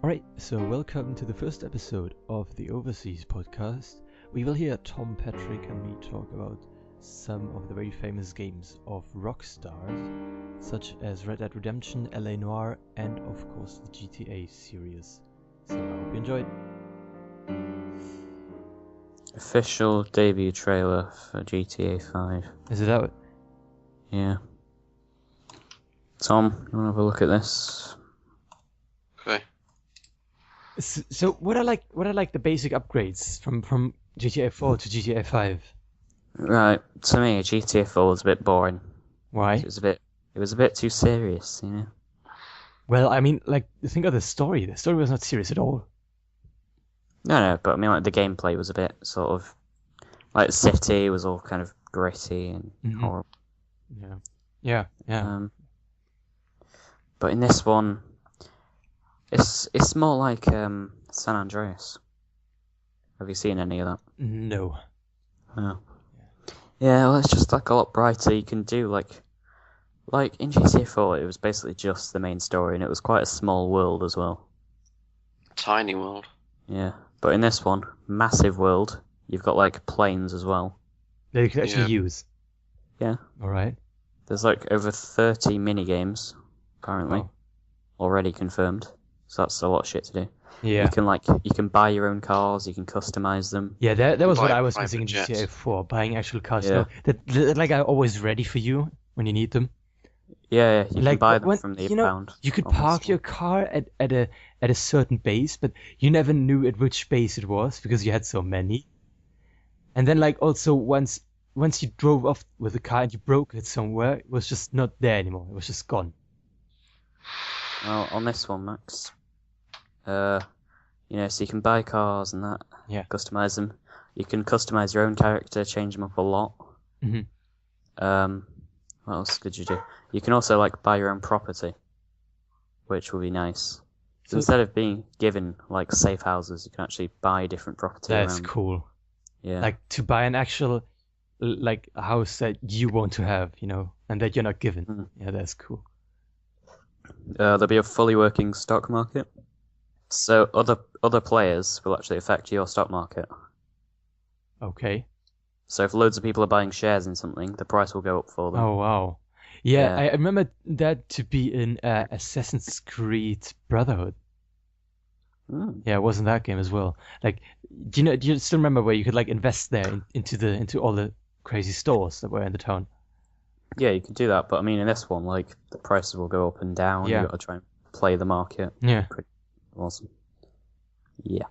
Alright, so welcome to the first episode of the Overseas podcast. We will hear Tom, Patrick, and me talk about some of the very famous games of Rockstar, such as Red Dead Redemption, LA Noire, and of course the GTA series. So I hope you enjoyed. Official debut trailer for GTA 5. Is it out? Yeah. Tom, you want to have a look at this? Okay. So what I like the basic upgrades from GTA 4 to GTA 5. Right, to me, GTA 4 was a bit boring. Why? It was a bit too serious, you know? Well, I mean, like, think of the story. The story was not serious at all. No, but I mean, like, the gameplay was a bit sort of... Like, the city was all kind of gritty and horrible. Yeah. But in this one, it's more like San Andreas. Have you seen any of that? No. Oh. Yeah, well, it's just like a lot brighter. You can do like in GTA 4, it was basically just the main story, and it was quite a small world as well. Tiny world. Yeah, but in this one, massive world. You've got like planes as well. That you can actually use. Yeah. All right. There's like over 30 mini games apparently already confirmed. So that's a lot of shit to do. Yeah. You can buy your own cars. You can customize them. Yeah, that was what I was private missing in jets. GTA 4, buying actual cars. Yeah. You know, that like are always ready for you when you need them. Yeah, you Like can buy when- them from the you know, pound. You could on this park one. your car at a certain base, but you never knew at which base it was because you had so many. And then like also once you drove off with the car and you broke it somewhere, it was just not there anymore. It was just gone. Well, on this one, Max, so you can buy cars and that. Yeah. Customize them. You can customize your own character, change them up a lot. Mhm. What else could you do? You can also like buy your own property, which will be nice. So So- instead of being given like safe houses, you can actually buy different property That's around. cool. Yeah. Like to buy an actual like a house that you want to have, you know, and that you're not given. Mhm. Yeah, that's cool. There'll be a fully working stock market. So other players will actually affect your stock market. Okay. So if loads of people are buying shares in something, the price will go up for them. Oh wow. Yeah, Yeah. I remember that to be in Assassin's Creed Brotherhood. Mm. Yeah, it was in that game as well. Like, do you still remember where you could like invest there into all the crazy stores that were in the town? Yeah, you can do that, but I mean, in this one, like the prices will go up and down. Yeah. You got to try and play the market. Yeah. Awesome. Yeah,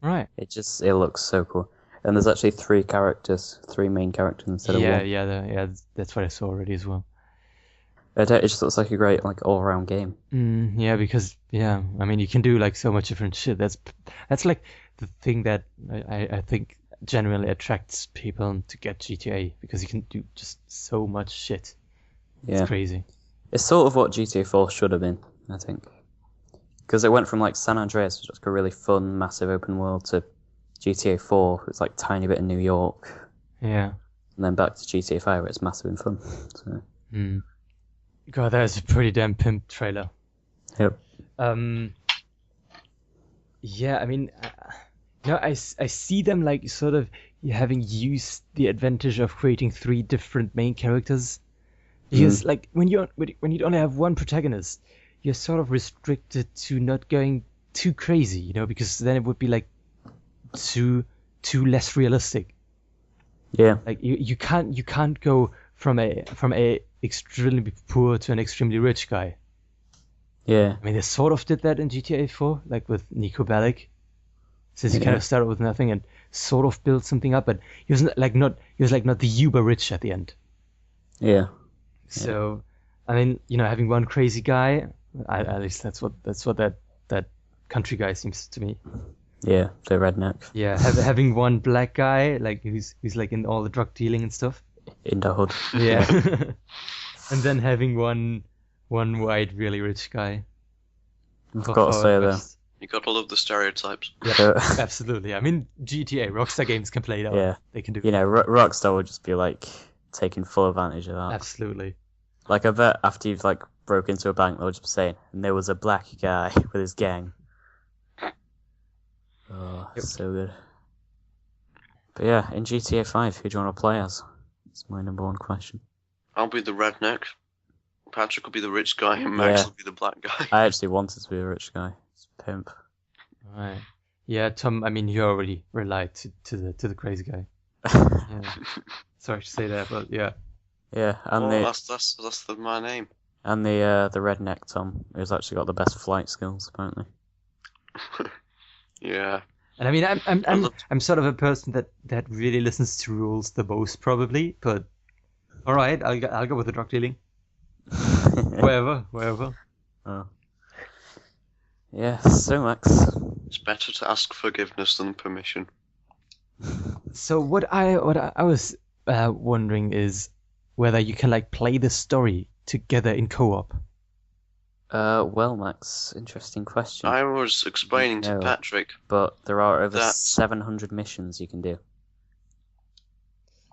Right. it looks so cool. And there's actually three main characters instead of one. Yeah, that's what I saw already as well. It just looks like a great like all-around game. Yeah, because I mean you can do like so much different shit. That's like the thing that I think generally attracts people to get GTA because you can do just so much shit. It's Yeah, crazy. it's sort of what GTA 4 should have been, I think, because it went from like San Andreas, which was like a really fun, massive open world, to GTA 4, it's like tiny bit in New York, Yeah. and then back to GTA 5, where it's massive and fun. So, God, that is a pretty damn pimp trailer. yep. Yeah, I mean, I see them like sort of having used the advantage of creating three different main characters. Because like when you only have one protagonist, you're sort of restricted to not going too crazy, you know, because then it would be like too less realistic. Yeah. Like you can't go from a extremely poor to an extremely rich guy. Yeah. I mean, they sort of did that in GTA 4, like with Nico Bellic, since he kind of started with nothing and sort of built something up, but he was not the uber rich at the end. Yeah. So, I mean, you know, having one crazy guy, at least that's what that country guy seems to me. Yeah, the redneck. Yeah, having one black guy, like who's like in all the drug dealing and stuff. In the hood. Yeah, and then having one white really rich guy. I've got to say though. You gotta love the stereotypes. Yeah, absolutely. I mean, GTA, Rockstar Games can play it out. Yeah. They can do. You know, Rockstar would just be like taking full advantage of that. Absolutely. Like I bet after you've like broke into a bank, they'll just be saying, and there was a black guy with his gang. Oh, Yep. so good. But yeah, in GTA 5, who do you want to play as? That's my number one question. I'll be the redneck. Patrick will be the rich guy, and Yeah. Max will be the black guy. I actually wanted to be a rich guy. It's a pimp. Right. Yeah, Tom. I mean, you already relied to the crazy guy. Yeah. Sorry to say that, but yeah. Yeah, and Oh, the that's my name. and the redneck Tom, who's actually got the best flight skills apparently. Yeah. And I mean, I I'm love- I'm sort of a person that really listens to rules the most, probably. But all right, I'll go with the drug dealing. Wherever. Oh. Yeah, so Max. It's better to ask forgiveness than permission. So what I was wondering is whether you can like play the story together in co-op. Well, Max, interesting question. I was explaining to No. Patrick. But there are over That- 700 missions you can do.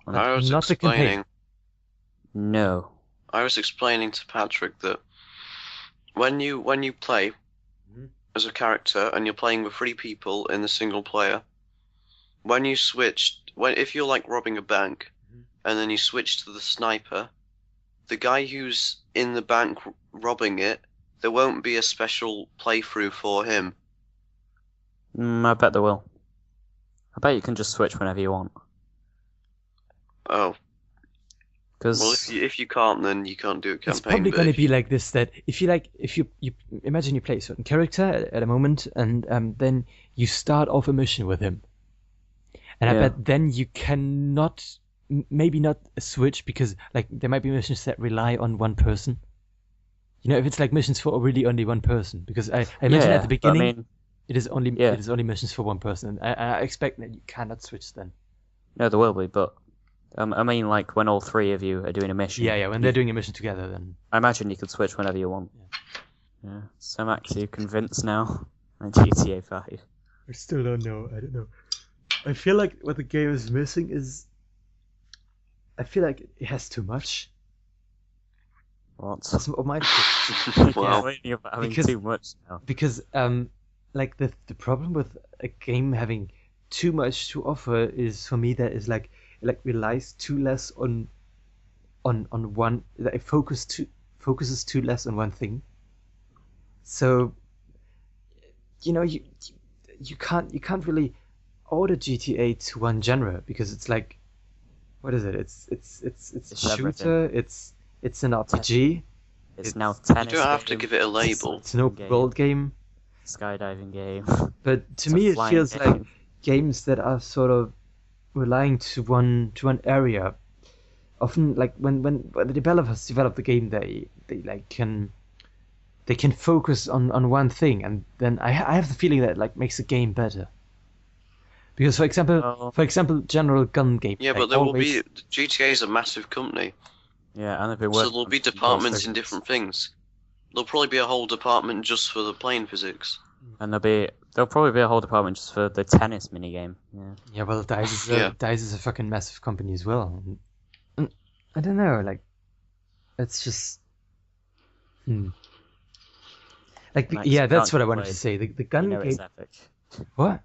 I was Not the campaign. explaining. No. I was explaining to Patrick that when you play Mhm. as a character and you're playing with 3 people in the single player, when you switch, if you're like robbing a bank Mhm. and then you switch to the sniper, the guy who's in the bank robbing it, there won't be a special playthrough for him. I bet there will. I bet you can just switch whenever you want. Oh, Because well, if you can't, then you can't do a campaign. It's probably but going to if be like this: that if you imagine you play a certain character at a moment, and then you start off a mission with him, and I Yeah. bet then you cannot, maybe not switch because like there might be missions that rely on one person. You know, if it's like missions for really only one person, because I mentioned at the but I beginning mean, it is only yeah. it is only missions for one person. I expect that you cannot switch then. no, there will be, but I mean, like when all 3 of you are doing a mission. Yeah, when they're doing a mission together, then I imagine you could switch whenever you want. Yeah. So Max, are you convinced now? On GTA 5. I still don't know. I don't know. I feel like what the game is missing is. I feel like it has too much. What? That's what my Wow. Wait, you're having Because- too much now. because like the problem with a game having too much to offer is for me that is like relies too less on one, that it focuses too less on one thing. So you know you can't really order GTA to one genre because it's like, what is it? It's a It's shooter. It's an RPG. It's now You tennis. don't have to game, give it a label. It's an open world game. skydiving game. But to It's a me, it flying feels like game. games that are sort of relying to one area. Often, like when the developers develop the game, they like can focus on one thing, and then I have the feeling that like makes the game better. Because for example, general gun gameplay. Yeah, but there will always- be. GTA is a massive company, Yeah, and they've been so working. there'll on be some departments cool in things. different things. There'll probably be a whole department just for the plane physics. And there'll probably be a whole department just for the tennis minigame. Yeah. Yeah, well, Yeah. DICE is a fucking massive company as well. And I don't know, like, it's just, like, Max, yeah, you that's can't what I wanted play. to say. The gun You know it's game, epic. what?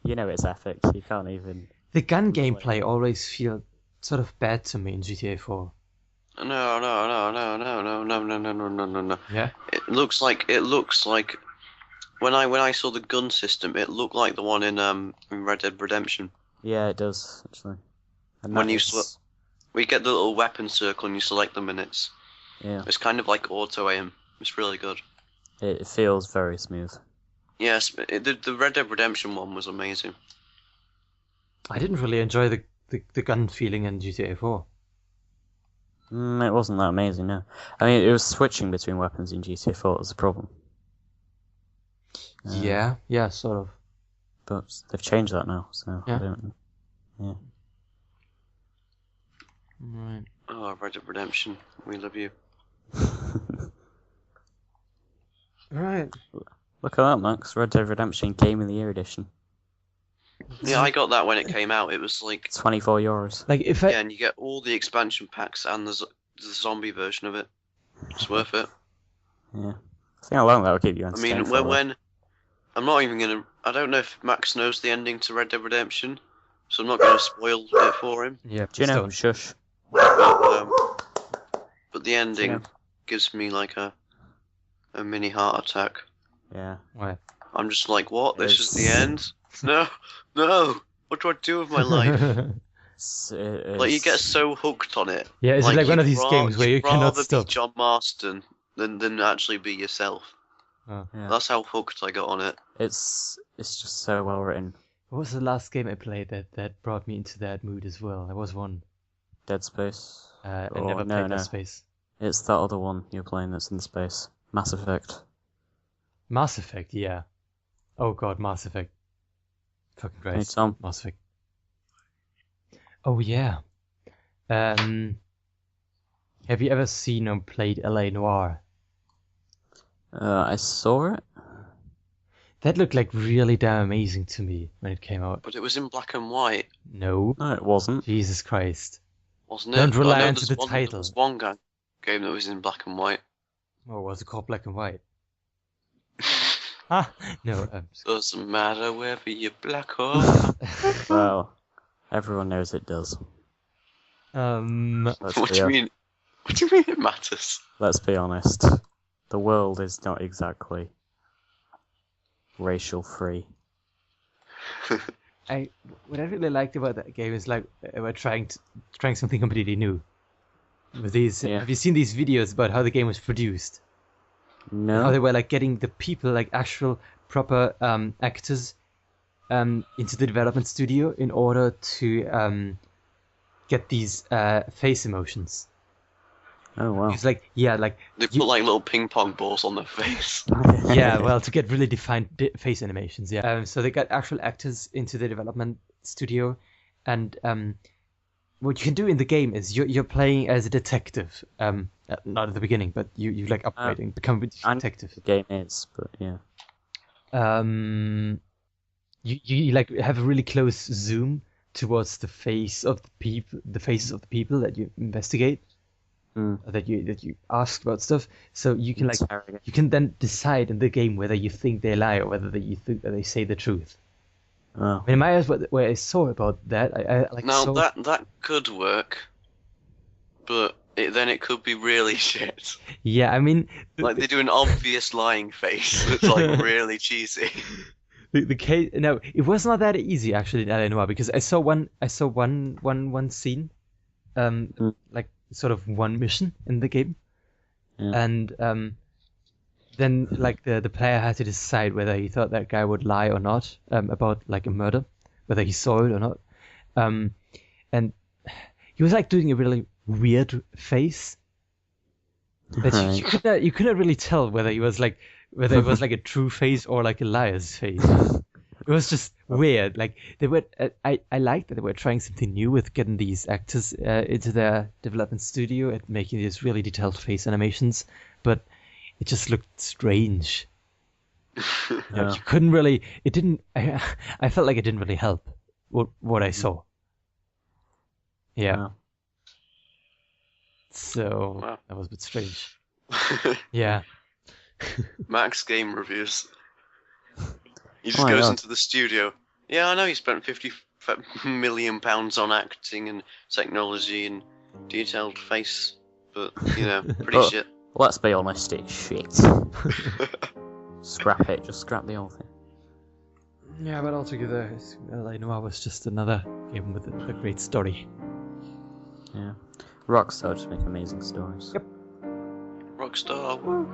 You know it's epic. You can't even. The gun Play. gameplay always feel sort of bad to me in GTA 4. No. Yeah. It looks like when I saw the gun system, it looked like the one in Red Dead Redemption. Yeah, it does actually. And When that you is- We get the little weapon circle and you select them, and yeah, it's kind of like auto aim. It's really good. it feels very smooth. Yes, the Red Dead Redemption one was amazing. I didn't really enjoy the gun feeling in GTA 4. It wasn't that amazing, no. I mean, it was switching between weapons in GTA 4 was the problem. Yeah, sort of. But they've changed that now, so Yeah. I don't. Yeah. Right. Oh, Red Dead Redemption, we love you. Right. Look at that, Max. Red Dead Redemption Game of the Year edition. Yeah, I got that when it came out. It was like, €24. Like if I yeah, and you get all the expansion packs and the zombie version of it. It's worth it. Yeah. I think alone that will keep you I entertained. mean, for a while. I'm not even gonna. I don't know if Max knows the ending to Red Dead Redemption, so I'm not gonna spoil it for him. Yeah, Do you know? don't. Shush. But the ending Yeah. gives me like a mini heart attack. Yeah. Why? I'm just like, what? This is the It's- end? No, no. What do I do with my life? Like you get so hooked on it. Yeah, it's like one you'd of these games where you you'd cannot rather stop. be John Marston than actually be yourself. Oh. Yeah. That's how hooked I got on it. It's just so well written. What was the last game I played that brought me into that mood as well? There was one. Dead Space. I Oh, never no, played no. Dead Space. It's that other one you're playing that's in space. Mass Effect. Mass Effect, yeah. Oh god, Mass Effect. Fucking Hey Christ. Tom. Mass Effect. Oh yeah. Have you ever seen or played LA Noire? I saw it. That looked like really damn amazing to me when it came out. But it was in black and white, No. No, it wasn't. Jesus Christ. wasn't it? Don't I rely know on there's the one, title. There was one game that was in black and white. Or was it called Black and White? Ah, no. Doesn't matter whether you're black or white. Well, everyone knows it does. Let's What do you mean? What do you mean it matters? Let's be honest. The world is not exactly racial free. What I really liked about that game is like we're trying something completely new. With these, Yeah. have you seen these videos about how the game was produced? How No. they were like getting the people, like actual proper actors, into the development studio in order to get these face emotions. Oh wow. It's like like They put like little ping pong balls on their face. yeah, well, to get really defined face animations, yeah. So they got actual actors into the development studio, and what you can do in the game is you're playing as a detective. Not at the beginning, but you like upgrading, become a detective. The game is, but yeah. You like have a really close zoom towards the faces of the people that you investigate, that you ask about stuff. So you can like Interrogate. you can then decide in the game whether you think they lie or whether you think that they say the truth. Oh. I mean, my eyes, what I saw about that, I like Now saw. that could work, but then it could be really shit. Yeah, I mean, Like they do an obvious lying face that's like really cheesy. the case. No, it was not that easy actually in LA Noire because I saw one scene, like sort of one mission in the game, Yeah. and then like the player had to decide whether he thought that guy would lie or not about like a murder, whether he saw it or not, and he was like doing a really weird face that you couldn't really tell whether it was like a true face or like a liar's face. It was just weird. Like they were, I liked that they were trying something new with getting these actors into their development studio and making these really detailed face animations, but it just looked strange. Yeah. You couldn't really. It didn't. I felt like it didn't really help what I saw. Yeah. Wow. So Wow. that was a bit strange. Yeah. Max game reviews. He just Oh my goes God. into the studio. Yeah, I know he spent £50 million on acting and technology and detailed face, but you know, pretty Oh. shit. Let's be honest, it's shit. Scrap it, just scrap the whole thing. Yeah, but altogether, LA Noire was just another game with a great story. Yeah. Rockstar just make amazing stories. Yep. Rockstar, woo.